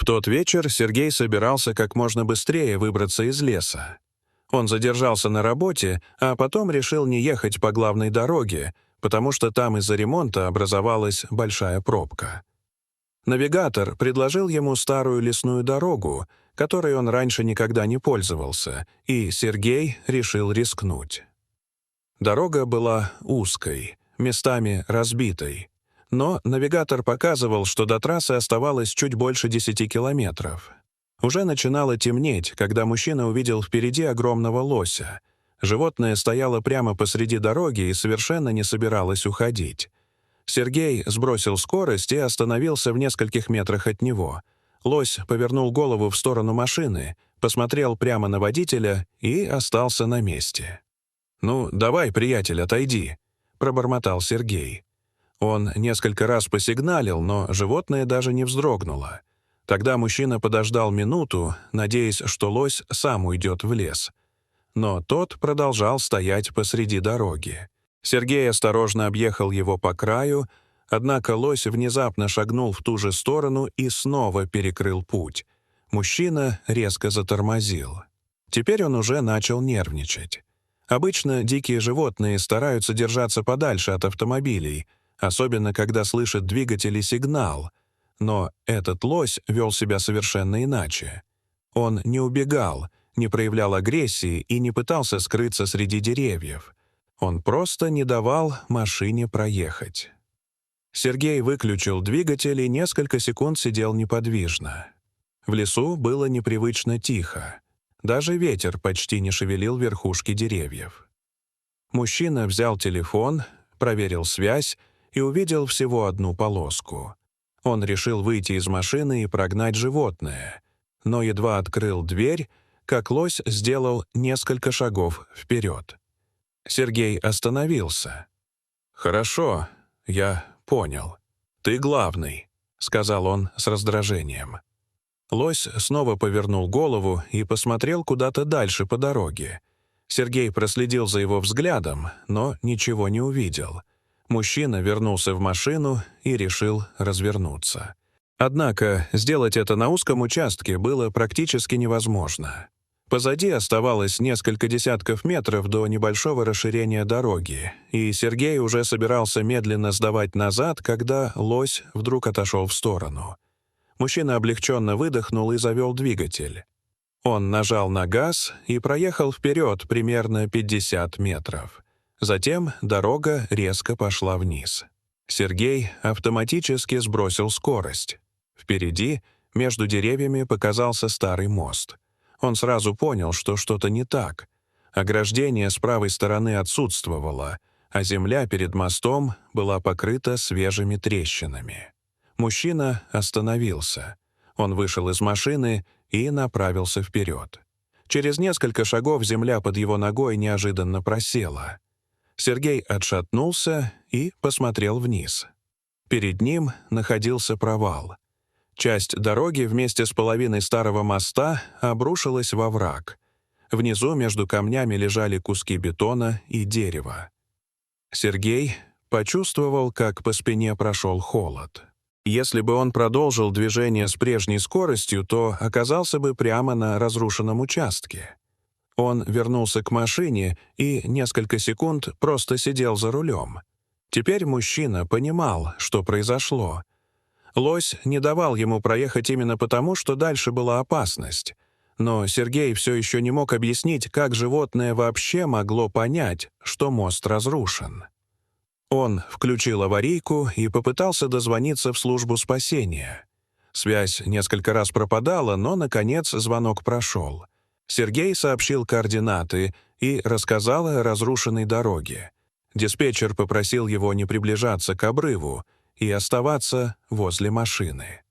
тот вечер Сергей собирался как можно быстрее выбраться из леса. Он задержался на работе, а потом решил не ехать по главной дороге, потому что там из-за ремонта образовалась большая пробка. Навигатор предложил ему старую лесную дорогу, которой он раньше никогда не пользовался, и Сергей решил рискнуть. Дорога была узкой, местами разбитой, но навигатор показывал, что до трассы оставалось чуть больше 10 километров. Уже начинало темнеть, когда мужчина увидел впереди огромного лося. Животное стояло прямо посреди дороги и совершенно не собиралось уходить. Сергей сбросил скорость и остановился в нескольких метрах от него. Лось повернул голову в сторону машины, посмотрел прямо на водителя и остался на месте. «Ну, давай, приятель, отойди», — пробормотал Сергей. Он несколько раз посигналил, но животное даже не вздрогнуло. Тогда мужчина подождал минуту, надеясь, что лось сам уйдет в лес. Но тот продолжал стоять посреди дороги. Сергей осторожно объехал его по краю, однако лось внезапно шагнул в ту же сторону и снова перекрыл путь. Мужчина резко затормозил. Теперь он уже начал нервничать. Обычно дикие животные стараются держаться подальше от автомобилей, особенно когда слышат двигатель и сигнал. Но этот лось вел себя совершенно иначе. Он не убегал, не проявлял агрессии и не пытался скрыться среди деревьев. Он просто не давал машине проехать. Сергей выключил двигатель и несколько секунд сидел неподвижно. В лесу было непривычно тихо. Даже ветер почти не шевелил верхушки деревьев. Мужчина взял телефон, проверил связь и увидел всего одну полоску. Он решил выйти из машины и прогнать животное, но едва открыл дверь, как лось сделал несколько шагов вперед. Сергей остановился. «Хорошо, я понял. Ты главный», — сказал он с раздражением. Лось снова повернул голову и посмотрел куда-то дальше по дороге. Сергей проследил за его взглядом, но ничего не увидел. Мужчина вернулся в машину и решил развернуться. Однако сделать это на узком участке было практически невозможно. Позади оставалось несколько десятков метров до небольшого расширения дороги, и Сергей уже собирался медленно сдавать назад, когда лось вдруг отошел в сторону. Мужчина облегченно выдохнул и завел двигатель. Он нажал на газ и проехал вперед примерно 50 метров. Затем дорога резко пошла вниз. Сергей автоматически сбросил скорость. Впереди, между деревьями, показался старый мост. Он сразу понял, что что-то не так. Ограждение с правой стороны отсутствовало, а земля перед мостом была покрыта свежими трещинами. Мужчина остановился. Он вышел из машины и направился вперед. Через несколько шагов земля под его ногой неожиданно просела. Сергей отшатнулся и посмотрел вниз. Перед ним находился провал. Часть дороги вместе с половиной старого моста обрушилась во враг. Внизу между камнями лежали куски бетона и дерева. Сергей почувствовал, как по спине прошел холод. Если бы он продолжил движение с прежней скоростью, то оказался бы прямо на разрушенном участке. Он вернулся к машине и несколько секунд просто сидел за рулем. Теперь мужчина понимал, что произошло. Лось не давал ему проехать именно потому, что дальше была опасность. Но Сергей все еще не мог объяснить, как животное вообще могло понять, что мост разрушен. Он включил аварийку и попытался дозвониться в службу спасения. Связь несколько раз пропадала, но, наконец, звонок прошел. Сергей сообщил координаты и рассказал о разрушенной дороге. Диспетчер попросил его не приближаться к обрыву и оставаться возле машины.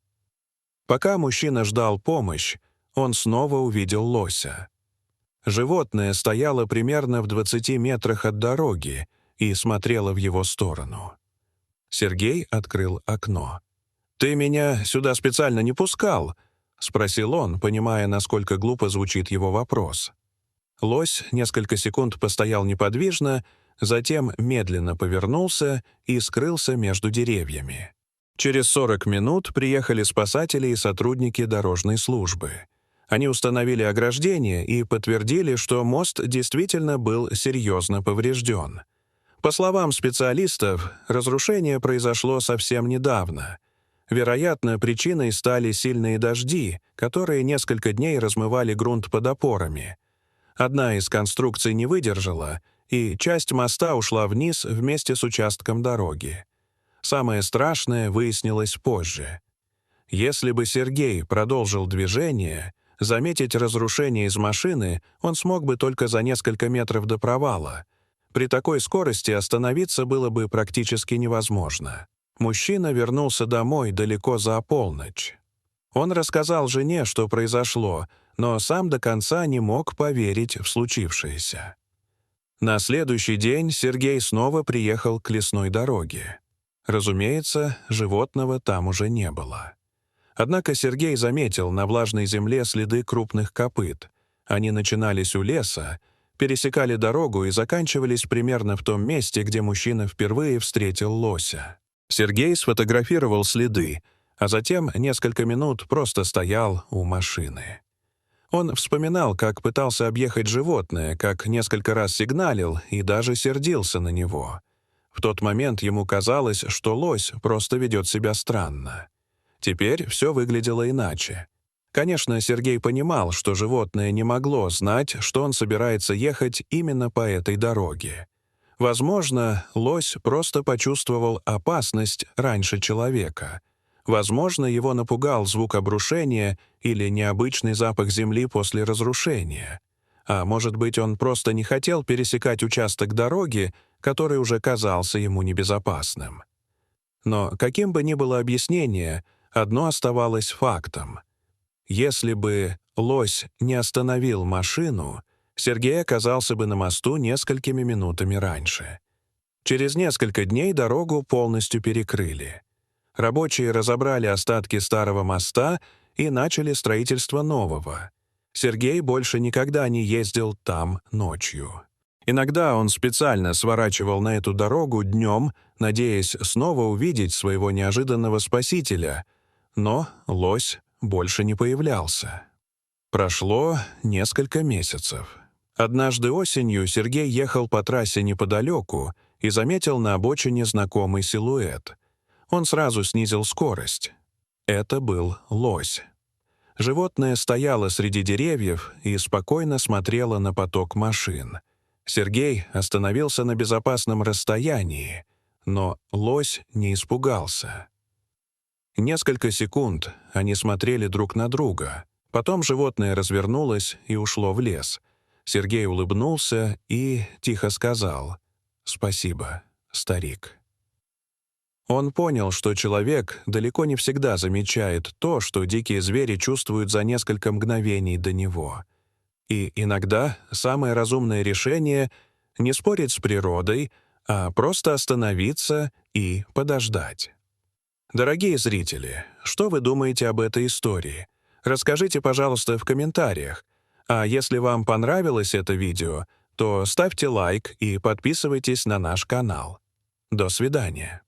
Пока мужчина ждал помощь, он снова увидел лося. Животное стояло примерно в 20 метрах от дороги и смотрело в его сторону. Сергей открыл окно. «Ты меня сюда специально не пускал?» — спросил он, понимая, насколько глупо звучит его вопрос. Лось несколько секунд постоял неподвижно, затем медленно повернулся и скрылся между деревьями. Через 40 минут приехали спасатели и сотрудники дорожной службы. Они установили ограждение и подтвердили, что мост действительно был серьезно поврежден. По словам специалистов, разрушение произошло совсем недавно. Вероятно, причиной стали сильные дожди, которые несколько дней размывали грунт под опорами. Одна из конструкций не выдержала, и часть моста ушла вниз вместе с участком дороги. Самое страшное выяснилось позже. Если бы Сергей продолжил движение, заметить разрушение из машины он смог бы только за несколько метров до провала. При такой скорости остановиться было бы практически невозможно. Мужчина вернулся домой далеко за полночь. Он рассказал жене, что произошло, но сам до конца не мог поверить в случившееся. На следующий день Сергей снова приехал к лесной дороге. Разумеется, животного там уже не было. Однако Сергей заметил на влажной земле следы крупных копыт. Они начинались у леса, пересекали дорогу и заканчивались примерно в том месте, где мужчина впервые встретил лося. Сергей сфотографировал следы, а затем несколько минут просто стоял у машины. Он вспоминал, как пытался объехать животное, как несколько раз сигналил и даже сердился на него. В тот момент ему казалось, что лось просто ведет себя странно. Теперь все выглядело иначе. Конечно, Сергей понимал, что животное не могло знать, что он собирается ехать именно по этой дороге. Возможно, лось просто почувствовал опасность раньше человека. Возможно, его напугал звук обрушения или необычный запах земли после разрушения. А может быть, он просто не хотел пересекать участок дороги, который уже казался ему небезопасным. Но каким бы ни было объяснение, одно оставалось фактом. Если бы лось не остановил машину, Сергей оказался бы на мосту несколькими минутами раньше. Через несколько дней дорогу полностью перекрыли. Рабочие разобрали остатки старого моста и начали строительство нового. Сергей больше никогда не ездил там ночью. Иногда он специально сворачивал на эту дорогу днем, надеясь снова увидеть своего неожиданного спасителя, но лось больше не появлялся. Прошло несколько месяцев. Однажды осенью Сергей ехал по трассе неподалеку и заметил на обочине знакомый силуэт. Он сразу снизил скорость. Это был лось. Животное стояло среди деревьев и спокойно смотрело на поток машин. Сергей остановился на безопасном расстоянии, но лось не испугался. Несколько секунд они смотрели друг на друга. Потом животное развернулось и ушло в лес. Сергей улыбнулся и тихо сказал: «Спасибо, старик». Он понял, что человек далеко не всегда замечает то, что дикие звери чувствуют за несколько мгновений до него. И иногда самое разумное решение — не спорить с природой, а просто остановиться и подождать. Дорогие зрители, что вы думаете об этой истории? Расскажите, пожалуйста, в комментариях. А если вам понравилось это видео, то ставьте лайк и подписывайтесь на наш канал. До свидания.